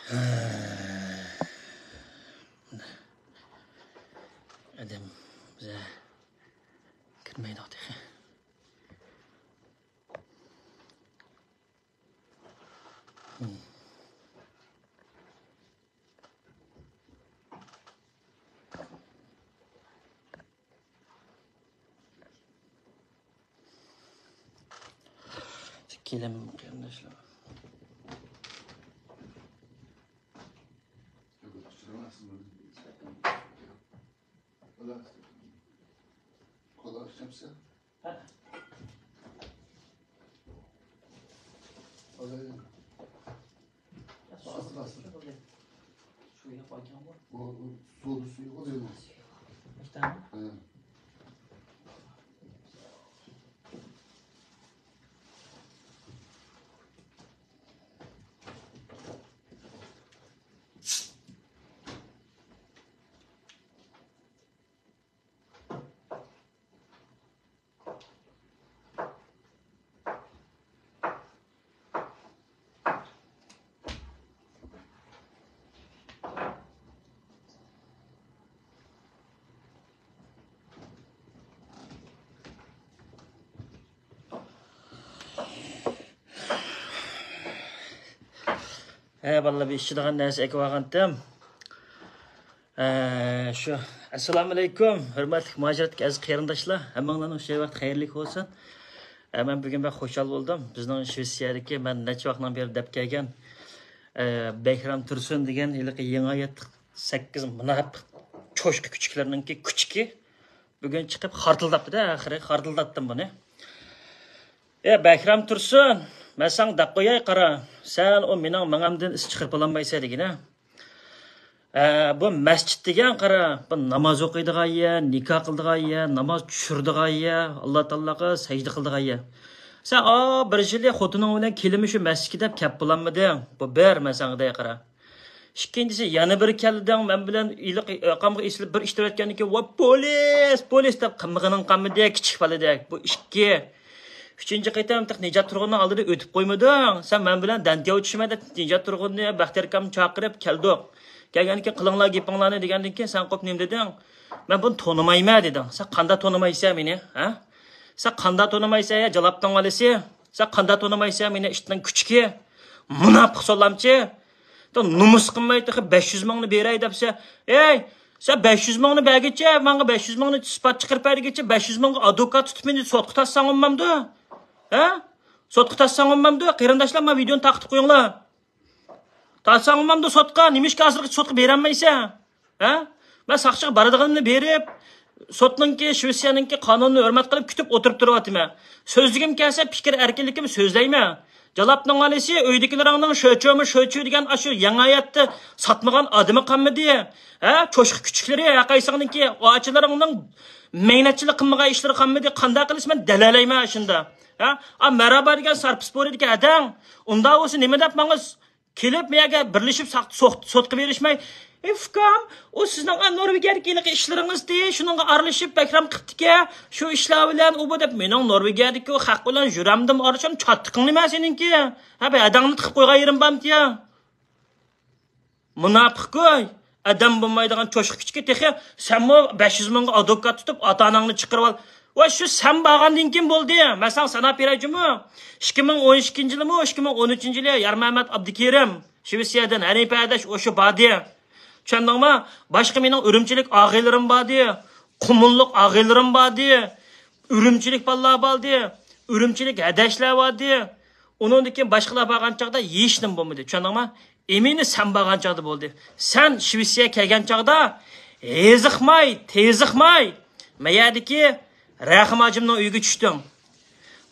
Adam bize kirmaydi o tehe. Kelim kıyımdaşlar. Kola açacağımsa. Alayım. Asıl. Şuraya koyacağım bu. O soğudu suyu oluyor mu? İşte mi? He. Vallahi bir işçilikten neyse ekip ağandım. Şu, assalamu alaikum. Hürmetli muhaciratlik aziz qarindoshlar. Hammanglarning o'sha vaqt xayrli bo'lsin. Men bugun ben xushal bo'ldim. Bizning Shvetsiyadagi men necha vaqtdan beri deb kelgan Bekram Tursun degan yilqi yangi 8 munofiq cho'shqi kuchuklarninki kuchki bugun chiqib xartildabdi-da, oxiri xartildatdim buni. Bekram Tursun, men sen deb qo'yay qara. Sen o mening mangamdan is chiqarib olmaysan degina. Bu masjid degan qara, bu namoz o'qiydigan yer, nikoh qildigan yer, namoz tushirdigan yer, Alloh taologa sajda qildigan yer. Sen bir yil xotining bilan kelimi shu masjidga deb kep bo'lanmiding? Bu bir masangda qara. İkincisi yana bir kelding, men bilan aqamga eslib bir ishtirib etgandan keyin, "Va polis deb qimig'ining qamida kichik baladek." Bu ikki. Üçüncü qaytam Nijat Turg'unning oldida o'tib qo'ymading. Sen men bilan dantiya o'tishmadi. Nijat Turg'unni Baxtiyor akam chaqirib keldik. Kelgandan keyin qilinglar gapinglarni degandan keyin sen qo'p nim deding. Men buni tonimayman deding. Sen qanda tonimaysan meni, ha? Sen qanda tonimaysan ya jalobdan olasi. Sen qanda tonimaysan meni ishdan kuchki. Munofiq so'lamchi. Numus qilmay 500 mingni beray debsa, "Ey, sen 500 mingni bergicha, menga 500 mingni isbot chiqarib bergicha 500 mingga advokat tutib meni sotqa tassan olmamdi." Ha? Sotqa tassan olmamdi. Qarindoshlar, men videoni taqib qo'yinglar. Tassan olmamdi sotqa. Nimishga hozirgacha sotqa beranmaysan? Ha? Men saqchiga boradiganimni berib, sotninki, Shvetsiyaninki qonunni hurmat qilib kutib o'tirib turyapman. So'zligim kelsa, fikr erkinligimni so'zlayman. Jalobning olisi uydagilaringning sho'chu degan shu yangi hayotda sotmagan odami qolmadi. Ha, cho'shqi kuchiklari yaqaysigniki ochilaringning mehnatchilik qilmagan ishlari qolmadi. Qanday qilish men dalalayman shunda. Ha, merhaba degan sarpisporidagi adam, unda o'zi nima deb menga kelib menga birlashib sotqa berishmay, "Ifkam, o sizning Norvegiyadagi ishlaringizda shuningga aralashib Bakram qiptiki, shu ishlar bilan u bu deb mening Norvegiyadagi o haq bilan juramdim orishim chattiqing nima seninki? Ha, bu adamni tiqib qo'ygan yerim bormi-ya? Munofiq-ku. Adam bo'lmaydigan cho'shqi kichik texi, senmi 500 mingga advokat tutib ota-onangni chiqarib ol. Va shu sen borgandan keyin bo'ldi. Masalan, sanab beraymi? 2012-yilmi, 2013-yili Yarmamat Abdukerim Shvetsiyadan Hanifa adash o'sha bodi. Tushundingmi? Boshqa mening Urumchilik og'aylarim bordi. Qumulliq og'aylarim bordi. Urumchilik ballar bordi. Urumchilik adashlar bordi. Undan keyin boshqalar borgan chaqda yechdim bo'lmadi. Tushundingmi? Emini sen borgan chaqda bo'ldi. Sen Shvetsiyaga kelgan chaqda teziqmay mayadiki Rahim hacımның uyga tushdim.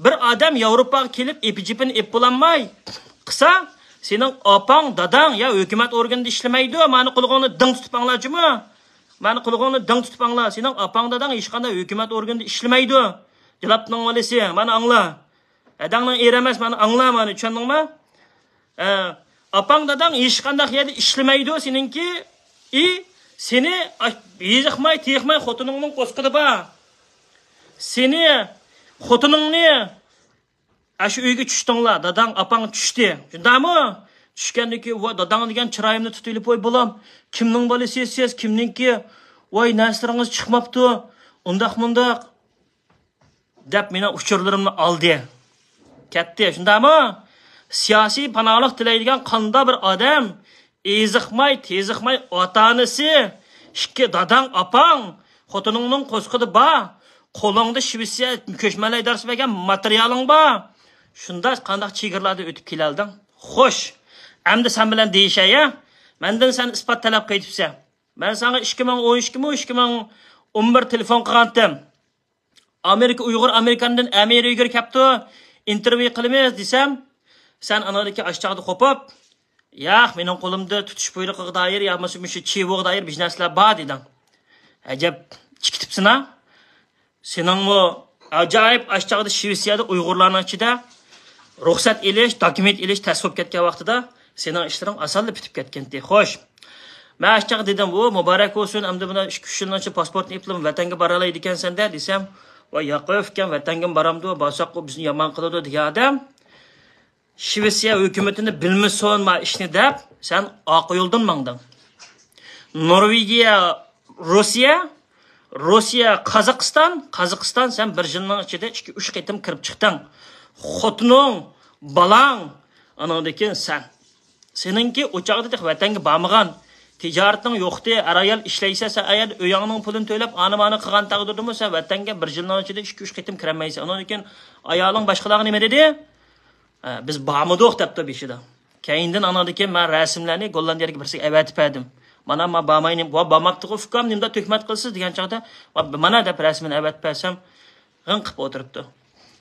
Bir adam Yevropaga kelib epijipini ep bo'lanmay qisa, sening opang, dadang ya hukumat organida ishlamaydi, meni qulog'ini ding tutib anglarchimi? Meni qulog'ini ding tutib anglar. Sening opang, dadang hech qanday hukumat organida ishlamaydi. Jalobning olasi, meni angla. Dadangning eri emas, meni angla, meni tushundingmi? Opang, dadang hech qanday yerda ishlamaydi seninki. Seni beziqmay, texmay xotiningning qo'sqida bor. Seni xotiningni shu uyga tushdinglar, dadang, opang tushdi. Shundami? Tushgandan keyin voy dadang degan chiroyimni tutilib voy bolam, kimning bolasi siz, kimningki? Voy naslaringiz chiqmabdi. Undaq deb meni uchurlarimni oldi. Ketdi, shundami? Siyosiy panohlik tilaydigan qanda bir odam teziqmay ota-onasi, ikki dadang, opang, xotiningning qo'sqidi bor, qo'lingda Shvetsiya ko'chmalay dars bergan materialing bor. Shunda qandaq chegirlarda o'tib kelding? Xo'sh, endi sen bilan deyishaya, mendan sen isbot talab qilibsan. Men sana 2012-2011 telefon qilgandim. Amerikandan Amerikaga kelibdi, intervyu qilamiz desam, sen anadagi aşağıda qo'pib, "Yo'q, mening qo'limda tutish buyruqiga doir, yo bo'lmasa shu chevoga doir bizneslar bor" deding. Ajab chiqibsina? Sening bu ajoyib aşağıda Shvetsiyada Uyg'urlarning ichida ruxsat elish, dokument elish tasvib ketgan vaqtida sening ishlaring asalli bitib ketgandi. Xo'sh. Men aşağıda dedim, "Bu muborak bo'lsin, endi buni 2-3 yildan so'ng pasportni eplab vatanga bora olay ekansan-da" desam, "Va yoqofkan vatanga boramdi, borsaq u bizni yomon qiladi" degan odam. Shvetsiya hukumatini bilmason ma ishni deb, sen oq yo'ldan mangding. Norvegiya, Rossiya, Qozog'iston sen bir yilning ichida 2-3 qitim kirib chiqding. Xotining, balang, anadaki sen. Seninki o'chog'da vatanga bormagan, tijoratning yo'qdi, arayal ishlaysa, sen ayol o'yingning pulini to'lab, ani-mani qilgan taqdirdimi, sen vatanga bir yilning ichida 2-3 qitim kiramaysan. Anadaki ayoling boshqalarga nima dedi? Biz bağmıdıq debdi beshida. Keyindan anadaki men rasmlarni Gollandiyaga birsiga avatib berdim. Mana men bağmaynim, va bağmapti ufkam nimda tökmat qilsiz degan chaqda, mana deb rasmini avatib bersam, g'in qilib o'tiribdi.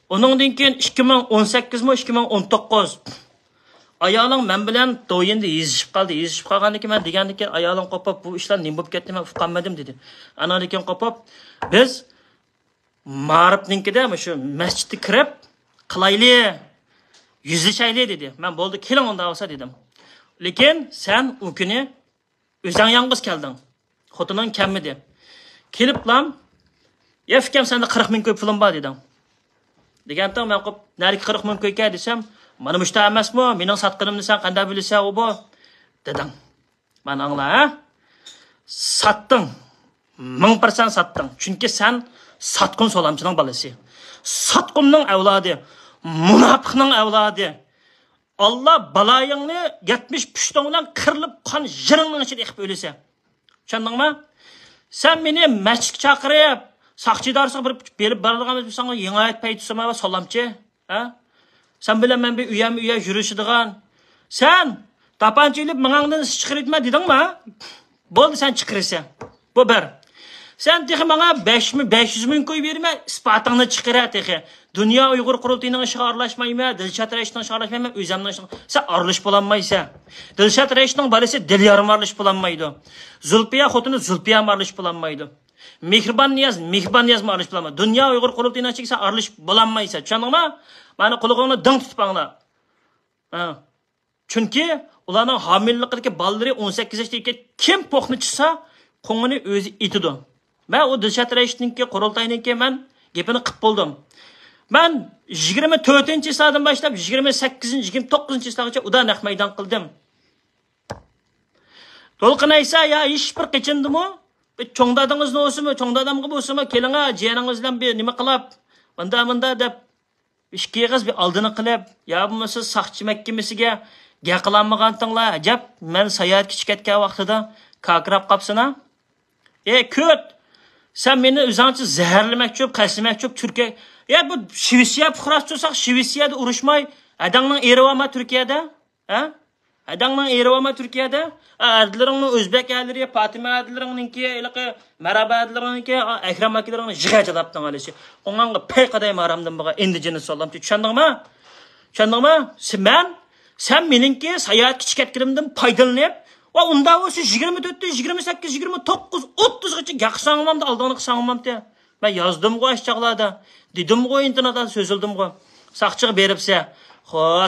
Onundan keyin 2018-2019 ayoling men bilan to'yinda yezishib qoldi. Yezishib qolgandan keyin men degandan keyin ayoling qopib bu ishlar nima bo'lib ketdi, men ufqanmadim dedi. Andan keyin qopib biz Ma'rifninkida shu masjidga kirib qilayli yüzleşayli dedi. Ben boldu keling onda olsa dedim. Lekin sen o kuni o'zing yalnız kelding. Xotining kelmadi. Kelib lan, "Yefkem sende 40 ming ko'p pulim bor" dedim. Degandan men qop, "Nari 40 ming ko'yka" desam, "Mana mushta emasmi? Mening satqinimni sen qanday bilasan u bu?" dedim. Men angla, ha? Satding. 1000% satding. Chunki sen satqin solamchining balasi. Satqinning avlodi. Munafiqning avlodi. Allah balayingni 70 pushtondan qirilib qon jiringning ichida iqib o'lisa. Tushundingmi? Sen meni masjidga chaqirib, saqchidarsiga berib boradigan bo'lsang, yangi oyat paytusima va salamchi, ha? Sen bilan men bir uyam yurishadigan. Sen tapanchilik mingangdan chiqiribma dedingmi? Bo'ldi sen chiqirasan. Bu bir. Sen texi bana 500 ming koy berme, ispatingni chiqira texi. Dünya Uyghur qurultayının işi aralashmayma, Dilshod Raishning işi aralashmayma, o'zimning işi. Sen aralash bo'lanmaysan. Dilshod Raishning balasi Dilyarim aralash bo'lanmaydi. Zulfiya xotini Zulfiya aralash bo'lanmaydi. Mehribon Niyaz aralash bo'lanmaydi. Dünya Uyghur qurultayının işi sen aralash bo'lanmaysan. Tushundingmi? Meni qulig'ingni ding tutib angla. Ha. Chunki ularning homillikdagi balları 18 yoshga kim po'qni chiqsa, qo'ngini o'zi etidi. Ben o Dilshod Raishninki qurultayninki men gapini qilib bo'ldim. Ben 24-saatdan başlap 28-29-saatgacha uda naq maydon qildim. To'lqin aysa ya ish bir qechindimi? Bir cho'ngdadingizni o'simi, cho'ngdadamga bo'lsimi, kelinga jiyaningiz bilan bir nima qilib, bunda deb ishkig'iz bir oldini qilib, ya bo'lmasa saqchi mahkamasiga gaqlanmagantinglar. Ajab, men sayohatga chiqayotgan vaqtida kakrab qapsina. Ko't. Sen beni o'zingchi zaharlamoqchi, qaslamoqchi Turkiya. Ya bu Shvetsiya fuqarosi bo'lsak, Shvetsiyada urushmay, adangning erivama Turkiyada, ha? Adangning erivama Turkiyada, adlaringning o'zbek adlari, Fatima adlaringninki, ilaqa Maraba adlaringninki, Akram akalarning jig'ajadapdan olishi. Onga pay qaday maramdan buga endijini solamchi. Tushundingmi? Sen meningki sayohatga chiqayotganimdan foydalanib, va unda o'sha 24, 28, 29, 30 gacha gaqsanglamda aldığını qısanglamda. Ben yazdım qo'y aşağılarda. Dedim qo'y internetdan so'zildim qo'y. Saqchiga beribsa,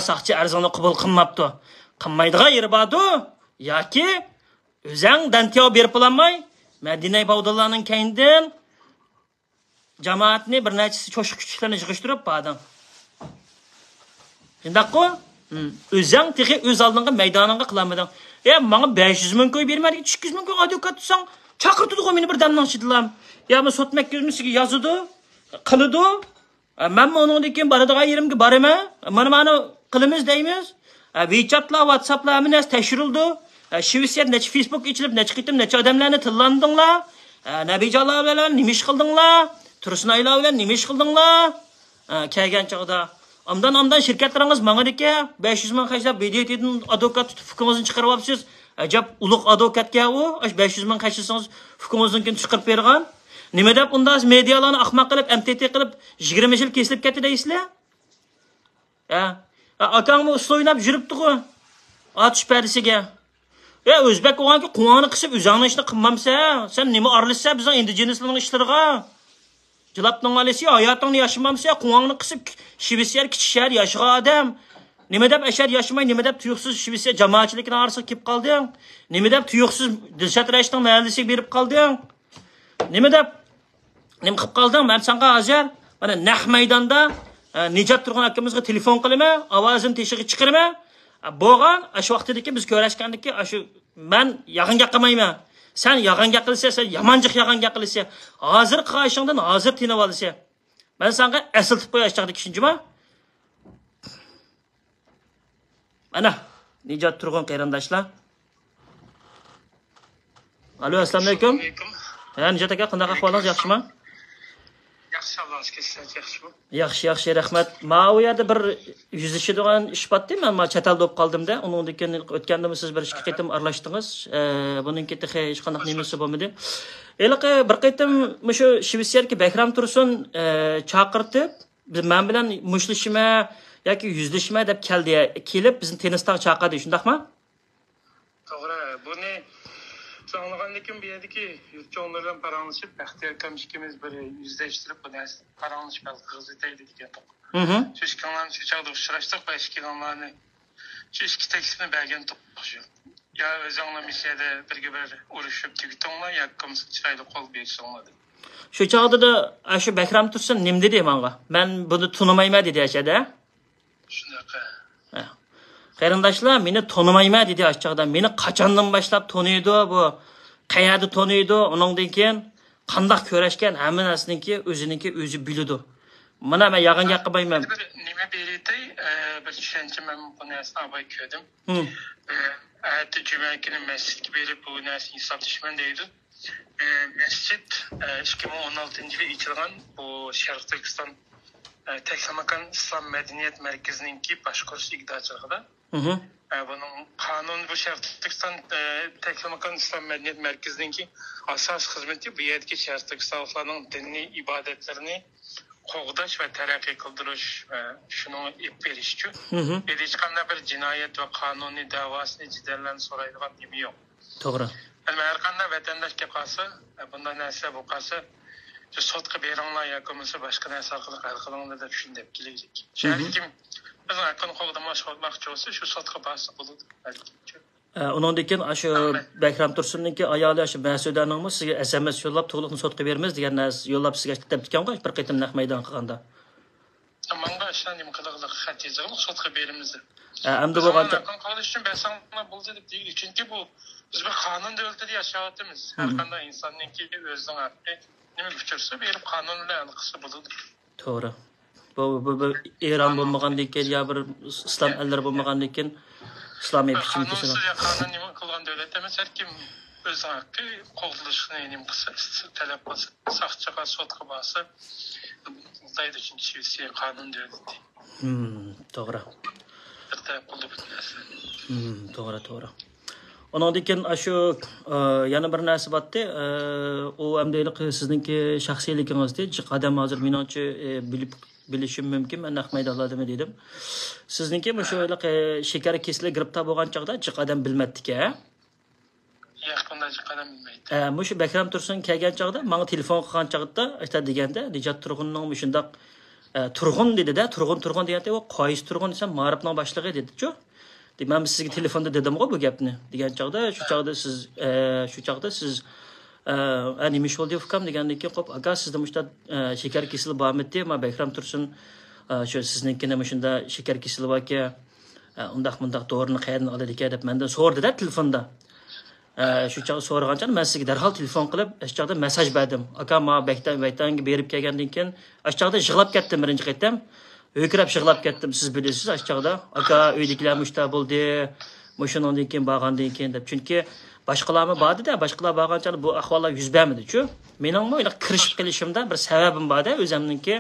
saqchi arzonni qabul qilmabdi. Qilmaydigan yeri bordu yoki o'zing dantiyo berib bo'lmay, Madina Bavdallarning keyindan jamoatni bir nechasi cho'shiq kuchlarni yig'ishtirib bordim. Shundaqmi? O'zing texi o'z oldinga maydoningga qilamading. Menga 500 ming ko'y bermadi, 200 ming ko'y advokat tutsang, chaqirtidi meni bir damdan chidilam. Men sot mahkamasiga yozadi, qiladi. Men uningdan keyin boradigan yerimga boraman. Mana qilamiz deymiz. WeChatlar, WhatsApplar minas tashirildi. Shivsiyat necha Facebook ichilib, necha qitim, necha odamlarni tillandinglar. Nabijonlar bilan nima ish qildinglar? Tursunaylar bilan nima ish qildinglar? Kelgan chog'da Amdan şirketleriniz mağadaki 500 ming xarjlab BDT'den advokat tutup hukumunuzun çıkarıp yapsınız. Acaba uluk advokatga o 500 ming xarjlasanız hukumunuzun çıkarıp vergan. Nima deb unda medialarni ahmoq qilib, MTT qilib 20 yil kesilib ketdi deysizlar? Akangni usta o'ynab yuribdi-ku. Atish pardasiga. O'zbek o'g'anki quvonib qisib, o'zingning ishni qilmamsa, sen nima aralashsa bizning indigenistlarning ishlariga? Jilabning alisi hayotingni yashamamsa, quvonib qisib, Shivsiyar kichik shahar yashagan odam. Nima deb ashar yashamay, nima deb tuyuqsiz Shivsiyar jamoatchilikning orasiga kelib qolding? Nima deb tuyuqsiz Dilshod Rashidning mahallasiga berib qolding? Nima qilib qolding? Men senga hozir mana naq maydonda Nijat turgan akamizga telefon qilaman, ovozini teshig'i chiqiraman. Bo'lgan, shu vaqtdagi biz ko'rashgandiki, shu men yaqinga qilmayman. Sen yaqinga qilsa, sen yamanjiq yaqinga qilsa, hozir qilishingdan hozir tinib olsa. Men senga asıltib qo'yashaqdiki, tushunjimi? Mana Nijat turgan qarindoshlar. Alo, assalomu alaykum. Nijat aka, qanday ahvolingiz, yaxshimi? Yaxshi, Allohga shukr, yaxshimi? Yaxshi, rahmat. Men u yerda bir yuzishadigan ish botdi, men chatal bo'lib qoldim-da. Uningdan keyin o'tganda siz bir ishga qaytib aralashdingiz. Buning keti hech qanday nimasi bo'lmadi. Eliqi bir qaytim shu Shivsiyarga Bakram Tursun chaqirtib, men bilan mushlashma yoki yuzlashma deb kelib bizni tennisdan chaqirdi, shundaqmi? To'g'ri, buni anlagandan keyin bu yerdagi yurtchilar bilan paranglashib, Baxtiyor akam ikkimiz bir yuzlashtirib, buni paranglashib qilg'izaydi degan. Shu ishkanlarni shu chog'da uchrashdik va ishkanlarni shu ikki taklifni bergan to'qshu. Ya o'zinglar mishada birga bir urushib tugitinglar, yoki chiroyli qo'l berishinglar. Shu chog'da shu Bakram Tursun nim dedi menga. Men buni tunimayman dedi ashada. Shunaqa. Qarindoshlar, meni tonimayman dedi ashchaqda. Meni qachondan boshlab toniydi bu? Qayerda toniydi? Uningdan keyin qanday ko'rashgan hamma narsaniki o'ziniki o'zi biladi. Mana men yaqinga qilmayman. Nima beraydi? Bir tushuncha men bu narsani abay ko'rdim. Ayette cuma günü mescid verip bu narsani hisoblashman deydi. Mescid 2016 yılı içilen bu Şarkı Türkistan Teklamakan İslam Medeniyet Merkezi'ninki başkorusu iktidarcılığında. Bunun kanun bu Şarkı Türkistan Teklamakan İslam Medeniyet Merkezi'ninki asas hizmeti bu yerdeki Şarkı Türkistanlıların dini ibadetlerini qo'g'dash va taraqqiy qildirish shuni ip berishchi. Hech qanday bir jinoyat va qonuniy da'vosini jidallan so'raydigan nima yo'q. To'g'ri. Har qanday vatandoshga qolsa, bunday narsa bu qolsa, sotqa beringlar yoki bo'lmasa boshqa narsa orqali hal qilinglar deb shunday kelaylik. Sharkim biz haqqini qo'g'damoqchi bo'lsa, shu sotqa bosib bo'ladi. Uningdan keyin shu Bakram Tursunningki ayoli shu Masudaningmi sizga SMS yo'llab to'liqni sotqa beramiz degan narsa yo'llab sizga deb ekan-ku bir qaytim naq maydon qilganda. Menga ishlar nima qiladigan xat yozib sotqa beramiz. Endi bo'lganda qilish uchun besanglar bo'ldi deb deydi. Chunki bu biz bir qonun davlatida yashayapmiz. Har qanday insonninki o'zining haqqi nima uchursa berib qonun bilan qilsa bo'ladi. To'g'ri. Bu Eron bo'lmagandan keyin ya bir islom ellari bo'lmagandan keyin İslamiy biçimde qonunsiz qonun nima qilgan davlat emas, har kim o'z haqqi qo'g'dilishni nima qilsa, talab qilsa, soqchiga sotqa borsa, bunday Shivsiya qonun davlati. To'g'ri. To'g'ri. Ondan keyin shu yana bir narsa botdi. U hamdaylik sizningki shaxsiyligingizda qadam hozir meningcha bilishim mumkin. Men naq maydonlarda dedim. Sizningki shu shakar kesilib giribtor bo'lgan chaqda jiqadam bilmaddik-a? Yo'q, bunday jiqadam bilmaydi. Shu Bakram Tursun kelgan chaqda menga telefon qilgan chaqda aytadi deganda, Nijat Turg'unning shundaq Turg'un dedi-da, Turg'un deganda u qoyis Turg'un desam, Ma'rifning boshlig'i dedi-ku. Men sizga telefonda dedim-ku bu gapni. Degan chaqda shu chaqda siz nima ish bo'ldi ukam degandan keyin qo'p aka sizda mushta shakar kesilib bormidi, men Bakram Tursun shu sizninkini shunda shakar kesilib aka Undaq doğrunu qayerdan oladi ekan deb mendan so'rdi-da telefonda. Shu chog'i so'ragancha men sizga darhol telefon qilib, shu chog'da mesaj berdim. Aka, men Baytanga berib kelgandan keyin, shu chog'da yig'lab ketdim birinchi qaytam. Ökürab yig'lab ketdim, siz bilasiz, shu chog'da. Aka, uydagilar mushta bo'ldi. Mushundan keyin borgandan keyin deb. Chunki boshqalarmi bordi-da, boshqalar borgancha bu ahvollar yuz bermadi-ku. Mening bu kirishib kelishimda bir sababim bor-da, o'zimningki,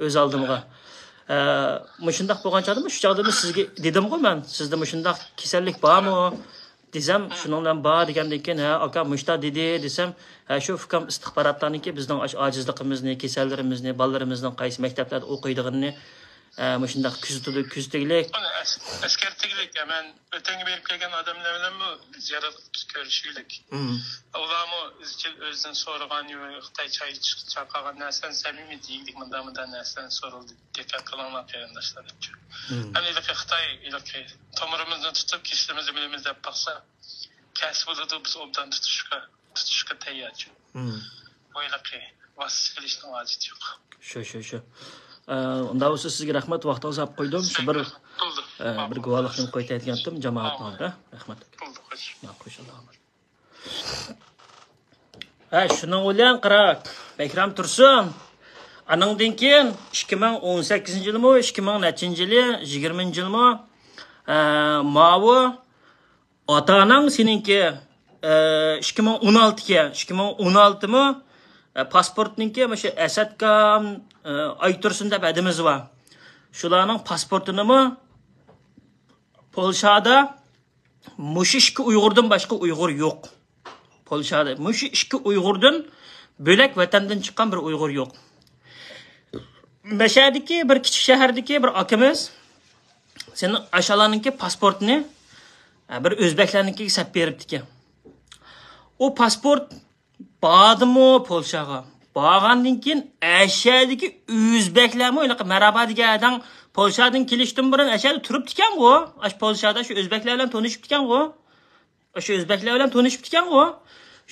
o'z oldimga. Mushundaq bo'lgancha shu chog'da sizga dedim-ku men, sizda mushundaq kasallik bormi? Desem, shuningdan bor degandan keyin, aka mushta dedi desem, shu fikam istixborotlarniki bizning ojizligimizni, kasallarimizni, bolalarimizning qaysi maktablarda o'qiydiganini mushundaq kuzatilik. Askartilik, men o'tanga berib kelgan odamlar bilan bu ziyorat ko'rishlik. Ularmi izchil o'zidan so'ragan Xitoy choy chaqagan narsadan samimiy deylik, bundan narsadan so'raldi. Diqqat qilinglar qarindoshlar deb. Hani Xitoy tomirimizni tutib, kesilimizni bilamiz deb baqsa, kasb bo'ladi biz obdan tutishga tayyor. O'ylaqi vasf qilishning hojati yo'q. Shu. Unda bo'lsa sizga rahmat, vaqtingizni olib qo'ydim. Shu bir guvohlikni qo'yayotgandim jamoatlarda. Rahmat. Shuning bilan qarab, Bakram Tursun. Aningdan keyin 2018-yilmi, 2020-yili, 20-yilmi mavi ota-onang seninki 2016mi pasportninki mana shu Asadkam Aytursun deb adimiz var. Shularning pasportunimi Polshada mush ikki Uyg'urdan boshqa Uyg'ur yo'q. Polshada mush ikki Uyg'urdan bo'lak vatandan chiqqan bir Uyg'ur yo'q. Mashhadiki bir kichik shahardagi bir akamiz sening ashalarninki pasportini bir o'zbeklarnikiga sap beribdi. O pasport bormi Polshaga? Borgandan keyin ashadagi o'zbeklarmi o'ylaqa marhaba degan Polshadan kelishdan burun ashada turibdi ekan-ku. Ash Polshada shu o'zbeklar bilan tanishibdi ekan-ku. Shu o'zbeklar bilan tanishibdi ekan-ku.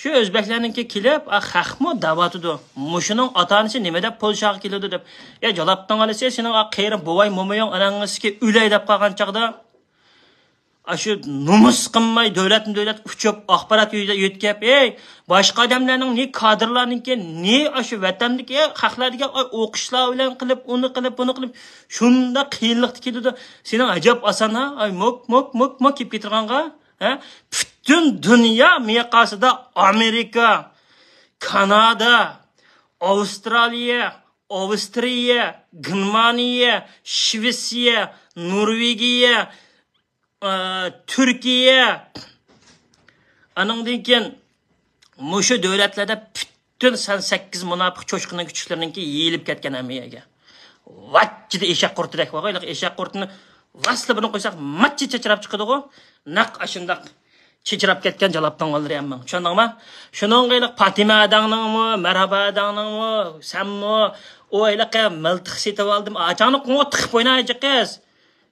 Shu o'zbeklarninki kelib, xaqmi davatidu. Mushuning ota-onasi nima deb Polshaga keladi deb. Ya jalobdan olsa, sening qayri buvay mo'mayoq anangizga o'lay deb qolgan chaqda shu numus qilmay davlat uchib axborot yetkazib, boshqa odamlarning ne kadrlarningki, ne shu vatandagi xalqlarga o'qishlar bilan qilib, uni qilib, buni qilib, shunda qiyinlikda keladi. Sening ajab osana, mok kelib ketirganga, butun dunyo miqyosida Amerika, Kanada, Avstraliya, Germaniya, Shvetsiya, Norvegiya, Türkiye, aningdan keyin mushu davlatlarda butun 8 munofiq cho'shqinning kuchlarininki yeyilib ketgan amiyaga. Vachchida eshak qurtirak bo'lgan, eshak qurtini vasli bilan qo'ysak, matchi chechirab chiqadi-ku. Naq ashundaq chechirab ketgan jalobdan oldiryapman. Tushundingmi? Shuningdek Fatima adangningmi, marhaba adangningmi, sanmi, o'ylaqa miltiq setib oldim. Achani qo'ng'o tiqib o'ynaychi qiz.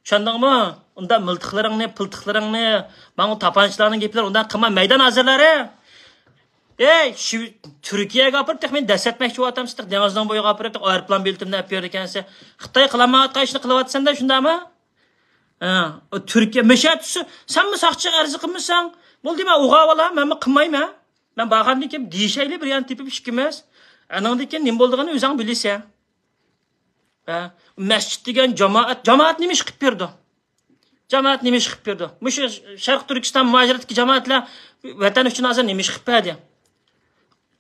Tushundingmi? Unda miltiqlaringni, piltiqlaringni, mana tapanchlarning gaplari undan qilma maydon hazırlari. Shu Turkiyaga olib men dasatmoqchi bo'latam, siz dengizdan bo'yiga olib aeroplan beltimdan olib berdi ekansiz. Xitoy qilamayotgan ishni qilyapsanda, shundami? Turkiya meshatisi, senmi saqchi arzi qilmisan? Bo'ldi, men o'g'avola, men qilmayman. Men borgandan keyin deyishayli bir yan tepib ishkimiz. Anandan keyin nima bo'lganini o'zing bilasan. Masjid degan jamoat nima ish qilib berdi? Jamoat nima ish qilib berdi? Mushu Sharq Turkiston muajiratdagi jamoatlar vatan uchun hozir nima ish qilib berdi?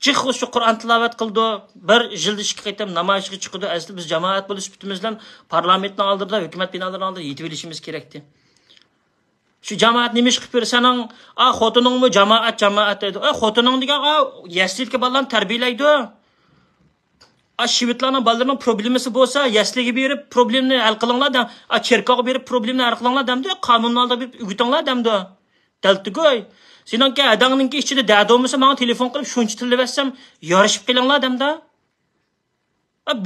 Chiqib shu Qur'on tilovat qildi, bir yilda ikki qaytam namoyishga chiqdi. Asli biz jamoat bo'lish sifatimiz bilan parlamentning oldida, hukumat binolarining oldida yetib olishimiz kerakdi. Shu jamoat nima ish qilib berdi? Sening xotiningmi jamoat deydi. Xotining degan yasliga bolalarni tarbiyalaydi. Shivitlarning ballarning problemasi bo'lsa, yasliga berib problemni hal qilinglar deb, cherkovga berib problemni hal qilinglar demdi, qonunni oldiga berib o'gitinglar demdi. Daltigoy. Seningki adangninki ichida da'do bo'lsa, menga telefon qilib shuncha tillaversam, yorishib qilinglar demdi.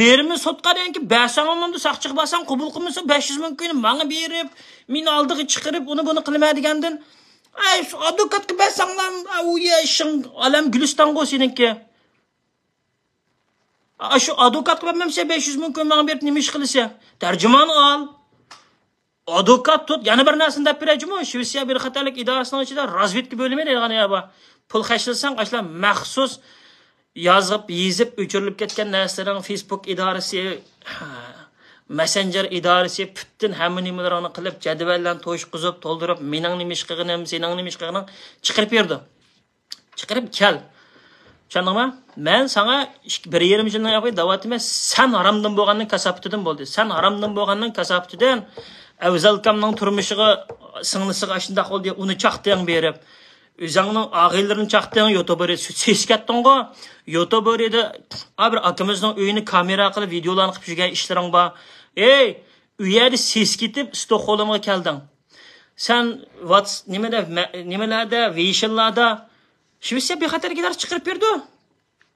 Berimi sotqanki, basanimda saqchiq basam qabul qilmasa 500 ming kun menga berib, meni oldiga chiqarib, uni buni qilmaydigandan, shu advokatga basanglar, u ishing alam Gulistonga seninki. Shu advokat qilmamsa 500 ming kun menga berib nima ish qilsa, tarjimon ol. advokat tut, yana bir narsani deb berajmi? Shvetsiya bir xatarlik idorasining ichida razvedka bo'limi deyilgan ya bu. Pul xashlasang, qashlar maxsus yezib o'chirilib ketgan narsalarning Facebook idorasi, Messenger idorasi bütün hamma nimalarni qilib, jadvallarni to'shqizib, to'ldirib, mening nima ish qilganim, sening nima ish qilganing chiqarib berdi. Chiqarib kel. Tushundingmi? Men sana 1,5 yildan avval da'vatim sen haramdan bo'lganning kasofatidan bo'ldi. Sen haramdan bo'lganning kasofatidan Avzalkamning turmushiga singlisiga shunday oldi, uni chaqtang berib, o'zingning og'aylarini chaqtang YouTube'da seskatdingmi? YouTube'da bir akamizning uyini kamera qilib videolarni qilib yurgan ishlaring bor. Ey, u yerda seskitib Stockholmga kelding. Sen nimalarda, Vishillarda Shvetsiya bexatarliklar chiqarib berdi.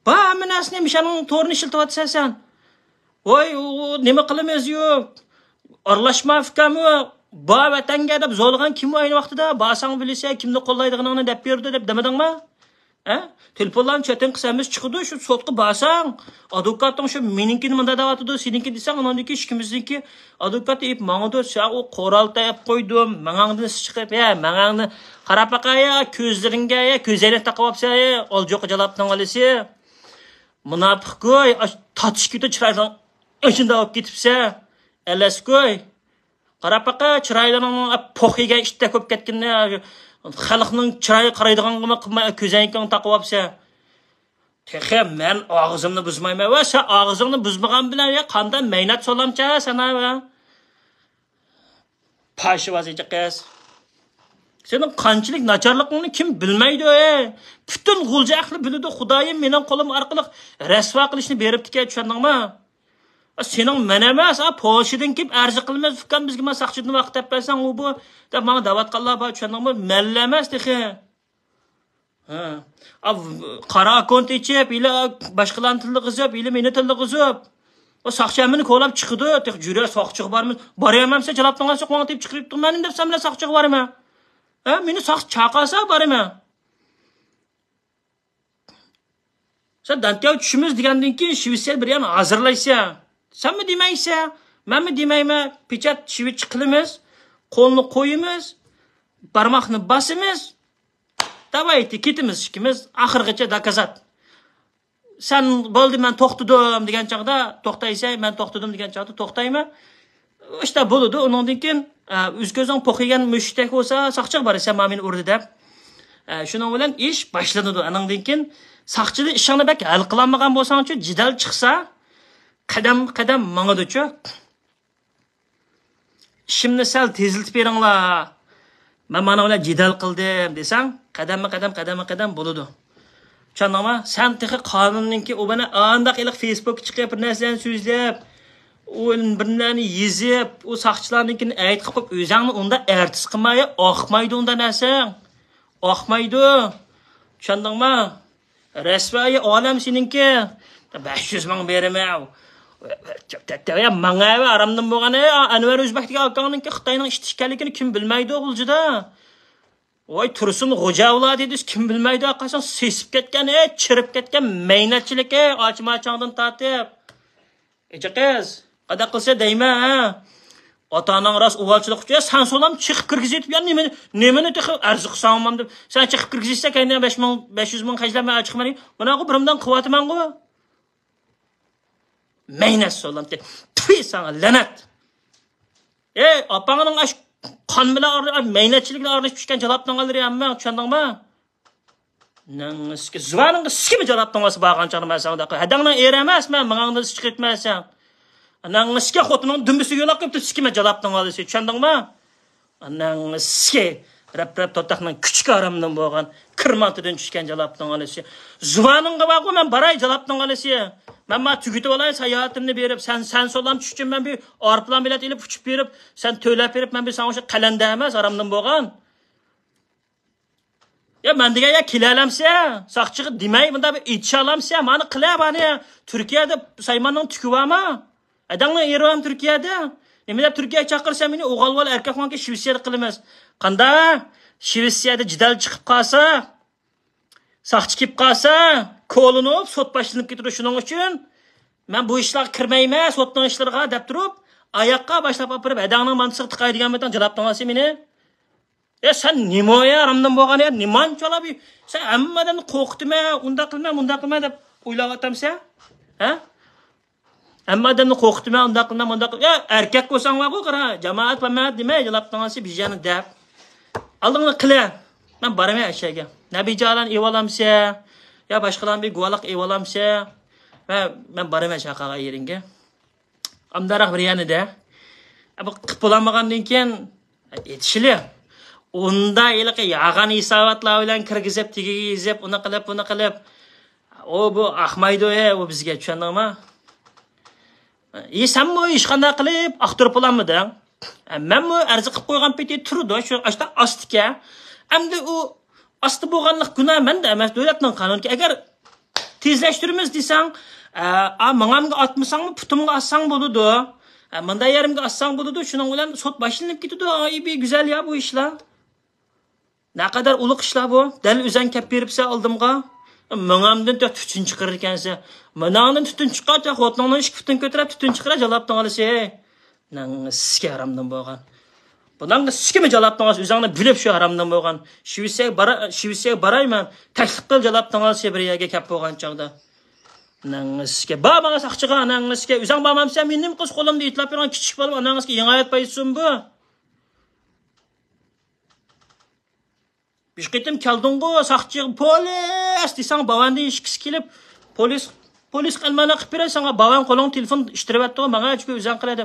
Ba, menasini mishaning to'rini ishiltyapsan sen. Voy, nima qilamiz yo'q. Aralashma fikami, ba vatanga deb zo'lg'an kim ayni vaqtida basang bilsa, kimni qo'llaydiganini deb berdi deb demadingmi? Telefondan chatin qilsamiz chiqdi, shu sotqa basang, advokating shu meninkini menda davatdi, seninki desang, onandiki ikkimizniki advokat deb mangdi, sen u qoraltayib qo'ydim, mangangdan chiqib, mangangni qarab baqaya, ko'zlaringga, ko'zingni taqib olsa, oljoqqa jalobdan olisi. Munofiq qo'y, tatishkita chiroydan o'shinda olib ketibsa, elas qo'y. Qarab baqa chiroydan poxiga ishda ko'p ketganni, xalqning chiroyi qaraydiganini qilmay ko'zingni taqib olsa. Texi men og'zimni buzmayman va sen og'zingni buzmagan bilan qanday mehnat solamcha sana va pashi vazicha qiz. Senin qanchalik nacharligingni kim bilmaydi, Bütün g'ulja ahli biladi, Xudoyim mening qo'lim orqali rasvo qilishni beribdi-ku, tushundingmi? Sening men emas, Polshadan kelib arz qilmas fikam bizga men saqchidni vaqt topsang, u bu deb menga da'vat qillar bor, tushundingmi? Malla emas texi. Qara akkont ichib, ila boshqalarning tilini qizib, ila meni tilni qizib. O saqchamini qo'lab chiqdi, tex jura saqchiq bormi? Boramansa jalobdan olsa qo'ng'ib deb chiqib turib, men deb sen bilan saqchiq bormi? Meni saq chaqasa bormi? Sen dantiyav tushimiz degandan keyin Shvetsiya bir yana hozirlaysa, sen mi demaysan? Men mi demayman? Pechat shivich qilamiz, qo'lni qo'yimiz, barmoqni basimiz. Davaydi ketimiz ikkimiz oxirgacha dokazat. Sen bo'ldi men to'xtadim degan chaqda to'xtaysan, men to'xtadim degan chaqda to'xtayman. İşte bo'ladi. Undan keyin o'zgozing po'qigan mushtak bo'lsa, saqchiq bor esa meni urdi deb. Shuning bilan ish boshlanadi. Undan keyin saqchida ishingni bak hal qilolmagan bo'lsang-chi, jidal chiqsa, qadam mangadi-chi. Ishimni sal teziltib beringlar. Men mana bilan jidal qildim desang, qadam bo'ladi. Tushundingmi? Sen texi qonunninki u bana andaq iliq Facebook chiqib bir narsani so'zlab, birlarni yezib, u saqchilarninkini aytib qo'yib, o'zingni unda artist qilmay, oqmaydi unda narsa. Oqmaydi. Tushundingmi? Rasvoyi olam seninki 500 ming beraman. Tattaya mangava aramdan bo'lgani, Anvar O'zbekdagi akangninki Xitoyning ishtikkanligini kim bilmaydi o'g'ilchida. Voy Tursun Xo'javlod dediz kim bilmaydi, qachon sesib ketgan, chirib ketgan mehnatchilik, ochmachangdan tortib. Qiz, qada qilsa deyman, ota-onang rost uvalchilik qilsa, sen so'lam chiqib kirgizib yan nimani texib arzu qilsam deb. Sen chiqib kirgizsa, qaydan 500 ming hajlamay chiqmading. Bunaqa birimdan quvvatiman-ku. Mehnat so'lam deb. Tüy sana lanat. Opangning ash qon bilan mehnatchilikni aralashib pishgan jalobdan oldiryapman, tushundingmi? Nangiski zvaningga sikimi jalobdan olsa borganchani men sanga da. Hadangdan er emasman, mangangdan chiqitmasan. Nangiski xotining dumbisi yo'laq qilib sikimi jalobdan olsa, tushundingmi? Nangiski rap totaqning kuchga aramdan bo'lgan kirmantidan tushgan jalobdan olsa. Zvaningga borgu men baray jalobdan olsa. Men tugitib olay sayohatimni berib, sen so'lam tushdim men bir orplan bilet ilib uçib berib, sen to'lab berib men bir sana o'sha qalanda emas, aramdan bo'lgan. Men degan kelalamsa, saqchiga demay, bunda bir ichalamsa, meni qilab ani Turkiyada Saymanning tukuvama. Adanglar erim Turkiyada. Nima deb Turkiyaga chaqirsa meni o'g'alval erkakxonga Shvetsiyada qilamiz. Qanda Shvetsiyada jidal chiqib qolsa, saqchi kelib qolsa, qo'linib sot boshlanib ketadi. Shuning uchun men bu ishlarga kirmayman, sotning ishlariga deb turib, Ayakka başlap apırıp edağının mantısı tıkaydigan metan jalaptan alsa meni. Ya sen nimoya aramdan bolgan ya niman çalap. Sen hammadan qo'rqitma, unda qilma deb o'ylab atamsan. Ha? Hammadan qo'rqitma, unda qilma. Ya erkak bo'lsang va qara, jamoat demay jalapdan alsa bijani deb. Aldığını qila. Men boraman aşaga. Nabijalan evalamsa, ya boshqalarni bir guvalaq evalamsa, men boraman shaqaga yeringa. Amdaroq bir yanida. Bu qilib bo'lmagandan keyin etishli. Unda eliqi yag'an hisobotlar bilan kirgizib, tegizib, uni qilib. O bu ahmaydo o bizga tushundingmi? Sen bu ish qanday qilib aqtirib olamiding? Men bu arz qilib qo'ygan peti turdi, shu ashta astika. Endi u asti bo'lganlik gunoh menda emas, davlatning qonuniga. Agar tezlashtiramiz desang, mengamga atmasangmi, putumga assang bo'ladi. Menda yerimga assang bo'ladi, shuning bilan sot boshlanib ketadi. Ay bir güzel ya bu ishlar. Ne kadar ulug' ishlar bu. Dal o'zang kap beribsa oldimga. Mengamdan tutun chiqarar ekansiz. Menangdan tutun chiqarsa, xotningdan ish tutun ko'tarib tutun chiqarar jalobdan olasiz. Nang sizga haramdan bo'lgan. Bundan sizga jalobdan olasiz, o'zingni bilib shu haramdan bo'lgan. Shivisiga borayman, taklif qil jalobdan olasiz bir yerga kap bo'lgan chog'da. Nang sizga bamaga saqchiga, nang sizga o'zing bormamsa, menim qiz qo'limda itlab yurgan kichik bola anangizga yangi hayot paytsin bu. Bir qitim keldingo, saqchi polis desang, bavandan ishkisi kelib, polis qalmana qilib beradi, senga bavan qo'ling telefon ishtirib atdi, menga hech bir o'zing qiladi.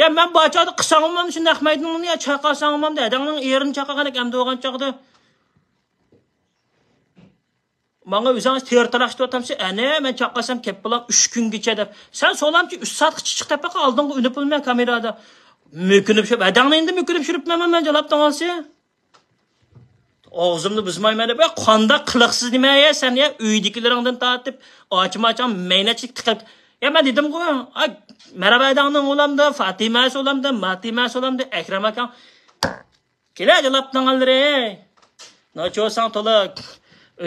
Ya men bachada qisangman shunda Ahmaydingni ya chaqasangman da, adamning erini chaqagan ekan degan chaqda. Menga o'zingiz tertalashdi o'tamsiz, ana men chaqasam kep bilan 3 kungacha deb. Sen so'lamchi 3 soat chiqib tapaqa oldinga unib bo'lmay kamerada. Mökünüb şöp, adamni endi mökünüb şuribman men jalobdan olsa. Ağzımni buzmayman deb, qanda qiliqsiz demaya sen ya uydagilaringdan tortib, ochma-ocham maynachilik tiqib. Ya men dedim-ku, merhaba adamning olamda, Fatima olamda, Matima olamda, Akram akam. Kela jalobdan oldir. Nachosan to'liq.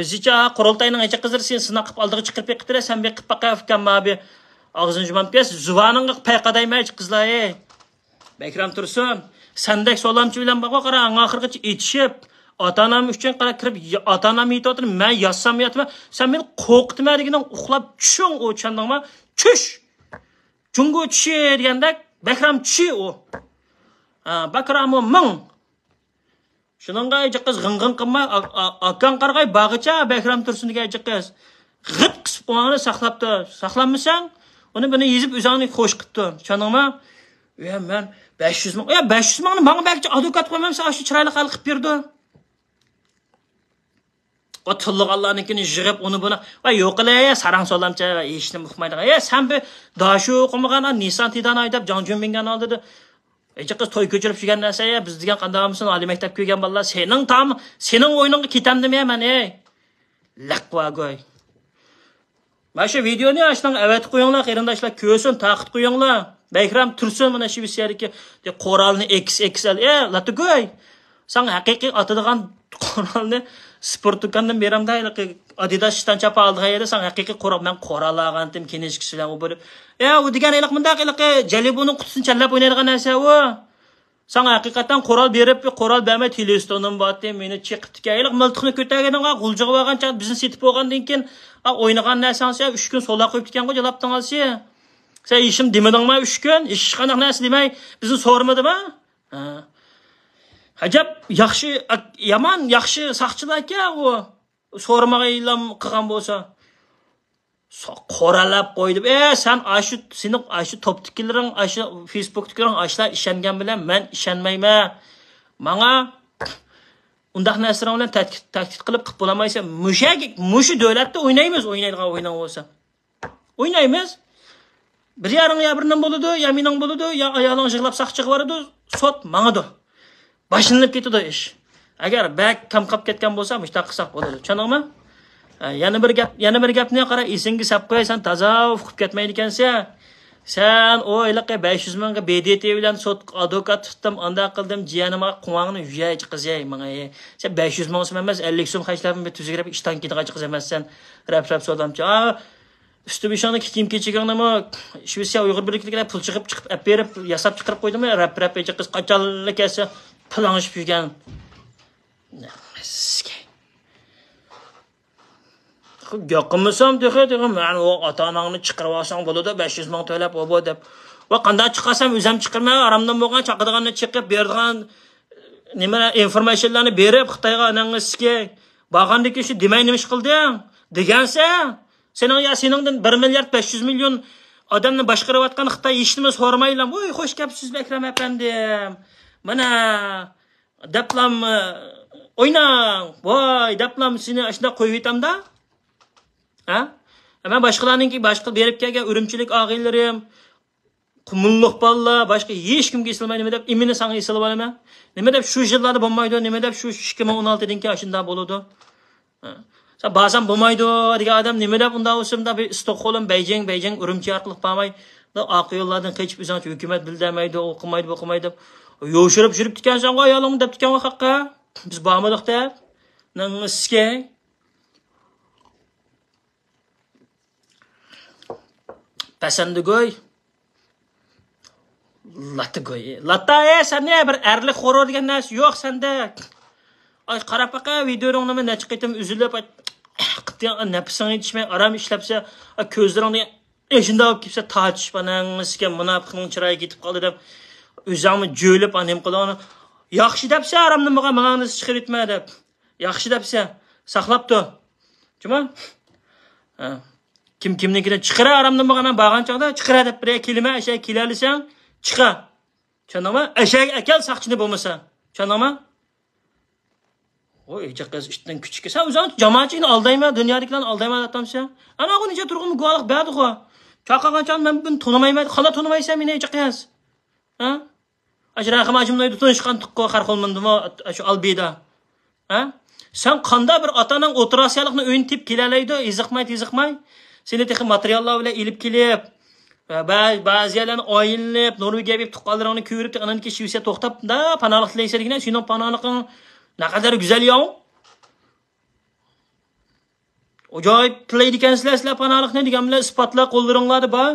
O'zicha qurultayning ichi qizir sen sinaq qilib oldiga chiqib beqitira, sen beqib baqafkan mabi. Og'zini jumab kes, zuvaningga payqadaymay qizlar. Akram Tursun, sendek solamchi bilan baqa qara, oxirgacha etishib, ota-onam uchun qara kirib, ota-onam yetib, men yotsam yotma, sen meni qo'rqitmadigidan uxlab tushing o chandingmi? Tush. Jungo tushi deganda Bakram tushi o. Bakram o ming. Shuningga qiz g'ing'in qilmay, akan qarg'ay bag'icha Bakram Tursun degan qiz. G'ib qisib qo'ngani saqlabdi. Saqlanmasang, uni buni yezib o'zingni xo'sh qilibdi. Tushundingmi? Ya men 500 ming. Ya 500 mingni menga belki advokat qo'ymamsa, shu chiroyli hal qilib berdi. O tulluq Allah'ınkini yig'ib uni buni va yo'qilay sarang solamcha va eshitib uqmaydi. Ya sen bu dashu o'qimagan Nisan Tidan aydab Jonjon mingan oldi. Qiz to'y ko'chirib shurgan narsa ya biz degan qandammisan oliy maktab ko'rgan bolalar sening o'yiningga ketandimi men laqva go'y. Mana shu videoni ashlang avat qo'yinglar, qarindoshlar ko'rsin, taqit qo'yinglar. Bakram Tursun mana shu visiyadagi qoralni XXL latugoy. Sen haqiqiy atadigan qoralni sportukandan beramda Adidas ishdan chapa oldiga sen haqiqiy qoral men qoralagandim kenishkisi bilan u bo'lib. U degan eliq mundaq eliq Jalibuni qutisini challab o'ynaydigan narsa u. Sen haqiqatan qoral berib, qoral bermay telestonim botdi, meni chiqib tikaylik miltiqni ko'targaningga g'uljig'i bo'lgancha bizni setib bo'lgandan keyin o'ynagan narsansa 3 kun so'la qo'yib ketgan qo'y jalobdan olsa. Sen ishim demedingmi 3 kun? Ish qanday narsa demay bizni so'ramadimi? Hajab yaxshi yomon yaxshi saqchilar ekan u so'ramaga ilam qilgan bo'lsa qoralab qo'ydi. Sen seni toptikilaring, Facebook'tikilaring ashlar ishongan bilan men ishonmayman. Menga undaq narsalar bilan tahdid qilib bo'lamaysan. Mushu davlatda o'ynaydigan o'ynan bo'lsa. O'ynaymiz. Bir yaring ya birning bo'ladi, ya mening bo'ladi, ya ayoling yig'lab saqchi qilib sot mangadi. Boshlanib ketadi ish. Agar bak kam qilib ketgan bo'lsa, mushtaq qilsaq bo'ladi. Tushundingmi? Yana bir gapni qara, esingga sap qo'ysan, toza uqib ketmaydi ekansan. Sen o eliqqa 500 mingga BDT bilan sot advokat tutdim, anda qildim, jiyanimga quvangni uyay qizay menga. Sen 500 ming emas, 50 so'm xajlab tuzgirib ishdan ketgan qiz emassan. Rap so'damchi. Üstü beshani kiyim kechigangni Shvetsiya Uyg'ur birlikligiga pul chiqib berib, yasab chiqarib qo'ydimi? Rap qiz qachonlik esa pulangishib yurgan. Yoqimsam dedim, men o ota-onangni chiqarib olsang bo'ladi, 500 ming to'lab o'bo deb. Va qanday chiqasam o'zim chiqarmay, aramdan bo'lgan chaqadiganni chiqib bergan nima informatsiyalarni berib Xitoyga anangizga borgandiki shu demay nima ish qilding degansa, seningdan 1 milliard 500 million odamni boshqarayotgan Xitoy ishni so'ramaylar. Voy, xo'sh gapsiz Akram afandim. Mana daplam o'ynang. Voy, daplam seni ashuna qo'yib etamda. Ha? Men boshqalarningki boshqa berib kelgan Urumchilik og'aylarim, Qumulluq balla, boshqa hech kimga esilmay nima deb imini sanga esilib olaman. Nima deb shu yillarda bo'lmaydi, nima deb shu 2016 dan shunda bo'ladi. Sen ba'zan bo'lmaydi degan odam nima deb unda o'simda bir Stockholm, Beijing, Urumchi orqali bormay, oq yo'llardan qochib o'zancha hukumat bildirmaydi, o'qimaydi. Yo'shirib yurib ekansan, ayolim deb ekan haqqa. Biz bormadik deb. Nangizga Pasandigoy Latta sen ne bir erlik horor degan narsa yo'q senda. Ay qarab baqa videoning nima necha qitim üzülib nafsing yetishmay aram ishlabsa ko'zlaringni eshinda olib kelsa tortish banangizga munofiqning chiroyi ketib qoldi deb o'zingni jo'lib anim qilani yaxshi debsa aramni bo'lgan mangni chiqarib etma deb. Yaxshi debsa saqlabdi. Juma? Kimnikidan chiqara aramni bo'lgan borgan chog'da chiqara deb bir kelima ashay kelalisang chiqa. Tushundingmi? Ashak akal saqchini bo'lmasa. Tushundingmi? Oy, qiz ishdan kuchga. Sen o'zing jamoatchini aldayma, dunyodikilarni aldayma detamsan. Ana u necha turg'im guvohlik berdi-ku. Chaqaganchon men buni tonimayman. Xala tonimaysan meni necha qiz. Ha? Ajrahim ajimlaydi tunishgan tuqqo qarqolmandimi shu albida. Ha? Sen qanda bir otaning o'tirasiyalikni o'yintib kelalaydi, iziqmay. Seni texi materiallar bilan ilib kelib, ba'zilarni oyinlab, Norvegiyaga berib tuqqanlarini ko'rib, ananiki Shvetsiya to'xtab, da panohlik tilaysan degan, sening panohliging naqadar go'zal yo'q. Ajoyib tilaydi ekansizlar panohlikni degan bilan isbotlar qo'llaringlarda bor.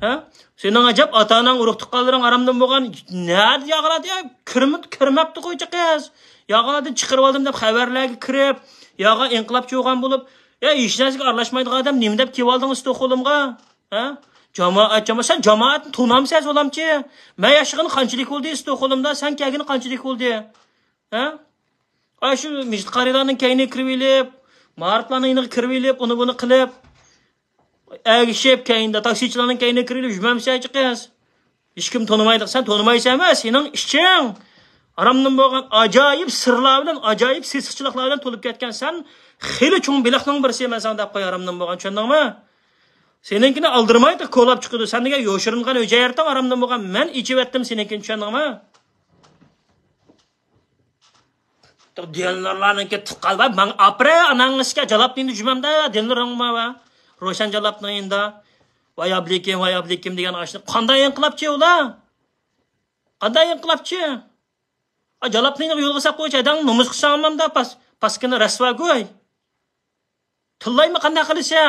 Ha? Sening ajab ota-onang urug' tuqqanlaring aramdan bo'lgan, nada yog'iladi, kirmabdi qo'ychi qiz. Yog'iladi chiqarib oldim deb xabarlarga kirib, yog'a inqilob cho'g'an bo'lib, hech narsaga aralashmaydigan odam nima deb kelib olding Stockholmga? Ha? Jamoat sen jamoatni tunamsiz olamchi? Men yashag'in qanchalik bo'ldi Stockholmda, sen kelgin qanchalik bo'ldi? Ha? Ay shu mijit qarilarning kayni kirib, ma'riflarning kirib, uni buni qilib, agishib kayinda taksichilarning kayni kirib, yurmamsiz qiz. Hech kim tonimaydi. Sen tonimaysan emas, sening ishing aramdan bo'lgan ajoyib sirlar bilan, ajoyib sirsiqchiliklar bilan to'lib ketgan. Sen xili cho'ng bilaqning birisi emassan deb qo'yaramdan bo'lgan, tushundingmi? Seninkini aldirmaydi, qo'lab chiqdi. Sen nega yo'shiringan o'jayartang aramdan bo'lgan. Men ichib etdim seninkini, tushundingmi? Dinlarlarniki tiqqalba, men apre anangizga jalobni jumamda dinlaringma va Ro'shan jalobningda vayablekim degan ashni qanday inqilobchi ular? Qanday inqilobchi? Jalobni yo'lga sap qo'ycha adang nomus qilsamamda paskini rasva qo'y. Tillaymi qanday qilsa?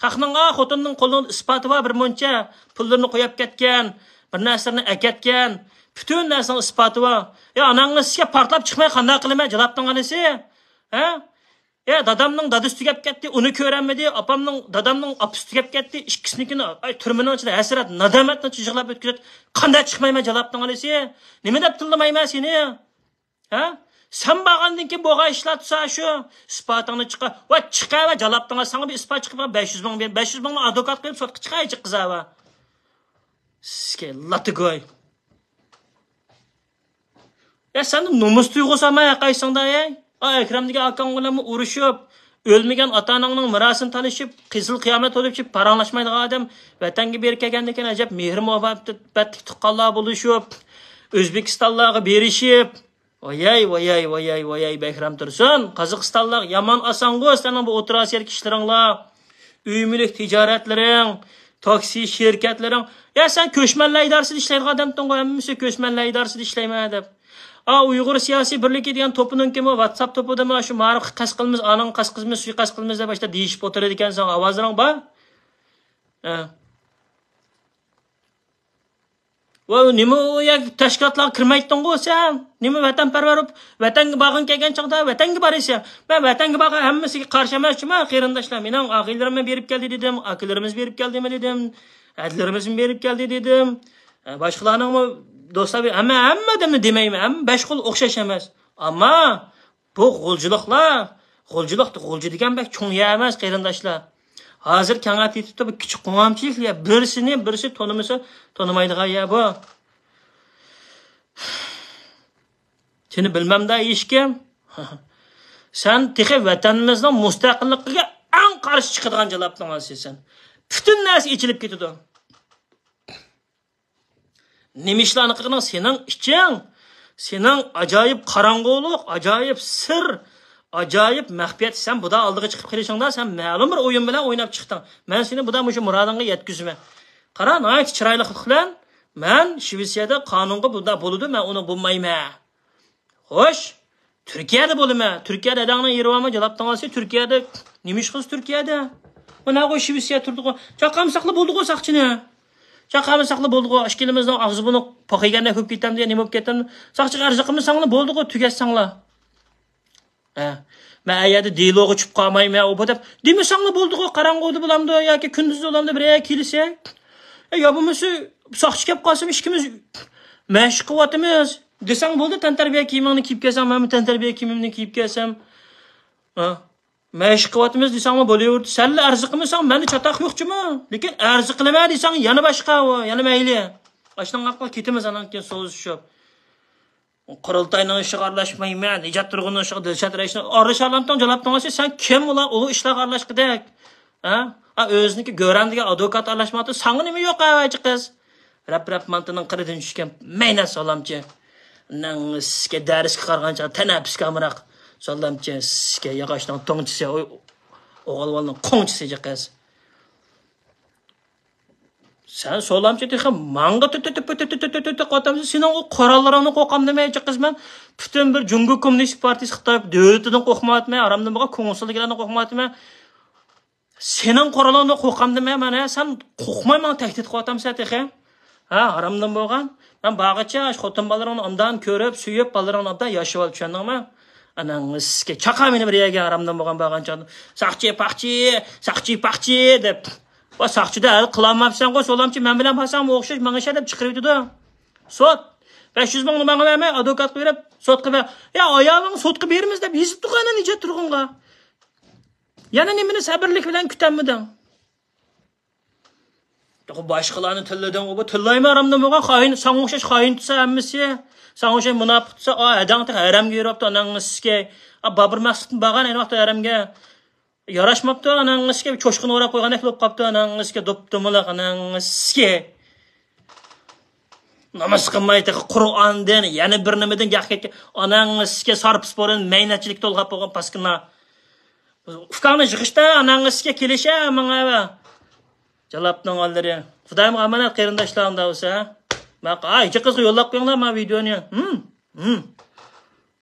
Haqning xotinning qo'lining isboti bor bir muncha, pullarni qo'yib ketgan, bir narsani akatgan, bütün narsaning isboti bor. Anangizga portlab chiqmay qanday qilaman jalobning qanisi? Ha? Dadamning dadasi tugab ketdi, uni ko'ranmidi, opamning dadamning opasi tugab ketdi, ikkisinikini turmaning ichida hasrat, nadomatni chiqlab o'tkazib, qanday chiqmayman jalobning qanisi? Nima deb tilmayman seni? Ha? Sen bağandın ki boğa işlatsa şu ispatanı çıkar. Va çıkar ve jalobdan sana bir ispat çıkıp 500 bin ver. 500 bin advokat qo'yib sotga chiqaychi qiza va. Sizga latigoy. Sen nomus tuyg'usi ama qaysingda ey? Akram degan akang bilan urushib, o'lmagan ota-onangning mirosini talishib, qizil qiyomat bo'lib chib paranglashmaydigan odam vatanga berib kelgandan keyin ajab mehr muhabbat tuqqanlar bo'lishib, O'zbekistonlarga berishib, Vay Bekram Tursun. Qozog'istonlar yomon osong'oz sening bu o'tirasiya kishilaringlar, uy mulk tijoratlaring, taksi shirkatlaring. Sen ko'chmanlar idorasida ishlaydigan odamdan qo'yamsiz, ko'chmanlar idorasida ishlayman deb. Uyg'ur siyosiy birligi degan to'pining kimi WhatsApp to'pida mana shu ma'rif qas qilmiz, aning qas qilmiz, suy qas qilmiz deb boshda deyishib o'tiradi ekansan, ovozlaring bor. Voy, nima u tashkilotlarga kirmayding-ku sen? Nima vatanparvar bo'lib, vatanga bag'in kelgan chaqda vatanga borasan. Men vatanga bag'in hammasiga qarshi emasman, qarindoshlar. Mening aqillarimiz berib keldi dedim, akalarimiz berib keldimi dedim, adlarimiz berib keldi dedim. Boshqalarning do'stlar hamma demayman, hamma besh qo'l o'xshash emas. Ammo bu g'uljilik degan bak cho'ngya emas, qarindoshlar. Hozir kanat yetibdi bu kichik qo'mamchilik, birisi tanimasa, tanimaydigan ya bu. Seni bilmamda hech kim. Sen texi vatanimizning mustaqilligiga eng qarshi chiqadigan jalobni olsan. Butun narsa ichilib ketadi. Nima ishlarni qilgan sening iching? Sening ajoyib qorong'ulik, ajoyib sir, ajoyib maxfiyat sen buda oldiga chiqib kelishingda sen ma'lum bir o'yin bilan o'ynab chiqding. Men seni buda shu murodingga yetkazman. Qara, nihoyat chiroyli bilan men Shvetsiyada qonunga buda bo'ladi, men uni bo'lmayman. Xo'sh, Turkiyada bo'laman. Turkiyada adangni yervama jalobdan olsa, Turkiyada nima ish qilsiz Turkiyada? Mana qo'y Shvetsiya turdi-ku. Chaqamsaqli bo'ldi-ku saqchini. Chaqamsaqli bo'ldi-ku. Ishkilimizning og'zi buni poqiganda ko'p ketam deya nima bo'lib ketam. Saqchiga arziqimiz sangli bo'ldi-ku, tugatsanglar. Men ayada dialoga chiqib qolmayman, u deb. Demasangli bo'ldi-ku, qarang'udi bilamdi yoki kunduzda bilamdi bir kelsak. Ya bo'lmasa saqchi kelib qolsa ishkimiz mashq qilyapmiz. Desang bo'ldi, tantarbiya kiyimingni kiyib kelsam, men tantarbiya kiyimimni kiyib kelsam. Mashq qilyapmiz desangmi bo'laverdi. Salla arziqimiz sang menda chatoq yo'qchimi? Lekin arziq qilma desang yana boshqa, yana mayli. Ashunga ketimiz anan keyin so'zishib. Qurultayning ishiga aralashmayman, ijod turg'unning ishiga Dilshod Raisning aralashgandan jalobdan olsa, sen kim ular u ishlarga aralashqidak? O'ziniki go'randiga advokat aralashmoqda, sanga nima yo'q avachi qiz? Rap mantining qiridan tushgan mayna solamchi. Sizga darsga qargancha tanaffusga amroq solamchi, sizga yog'ochdan to'ngchisi, o'g'ilvalning qo'ngchisi qiz. Sen solamchi dexa manga qotamsiz, sening o qorallaringni qo'qam demaychi qiz men butun bir Jungo Kommunist partiyasi Xitoy davlatidan qo'rqmayapman, aramdan bo'lgan ko'ngilsizliklardan qo'rqmayapman. Sening qorallaringni qo'qam demayman, sen qo'rqmayman tahdid qilyapsan dexa. Aramdan bo'lgan. Men bag'acha xotin bolalarni ondan ko'rib, suyib bolalarni obdan yashab olib tushundingmi? Anangizga chaqa meni bir yerga aramdan bo'lgan bag'ancha. Saqchi paqchi deb. Va saqchida hal qilolmabsan-ku, so'lamchi men bilan pasam o'xshash menga deb chiqirib yurdi. Sot 500 ming menga bermay advokat qo'yib, sotga ber. Ya ayolning sotga beramiz deb yezib turgani necha turg'unga. Yana nimani sabrlik bilan kutammidim. Boshqalarni tillading, bu tillaymi aramdan bo'lgan xoin, sen o'xshash xoin tutsa hammasi, sen o'xshash munofiq tutsa, adangni haramga yuribdi, anangizga, Babur Maqsudni bag'an ayni vaqtda haramga yarashmabdi, anangizga cho'shqin o'rab qo'ygandek bo'lib qopti, anangizga do'ptimiliq, anangizga namoz qilmaydi, Qur'ondan, yana bir nimadan gap ketgan, anangizga sarp sporin maynachilik to'lg'ab bo'lgan paskina. Ufqani yig'ishda anangizga kelisha menga jalobning oldiri. Xudoyim amanat qarindoshlarimda bo'lsa, men qizga yo'llab qo'yinglar men videoni.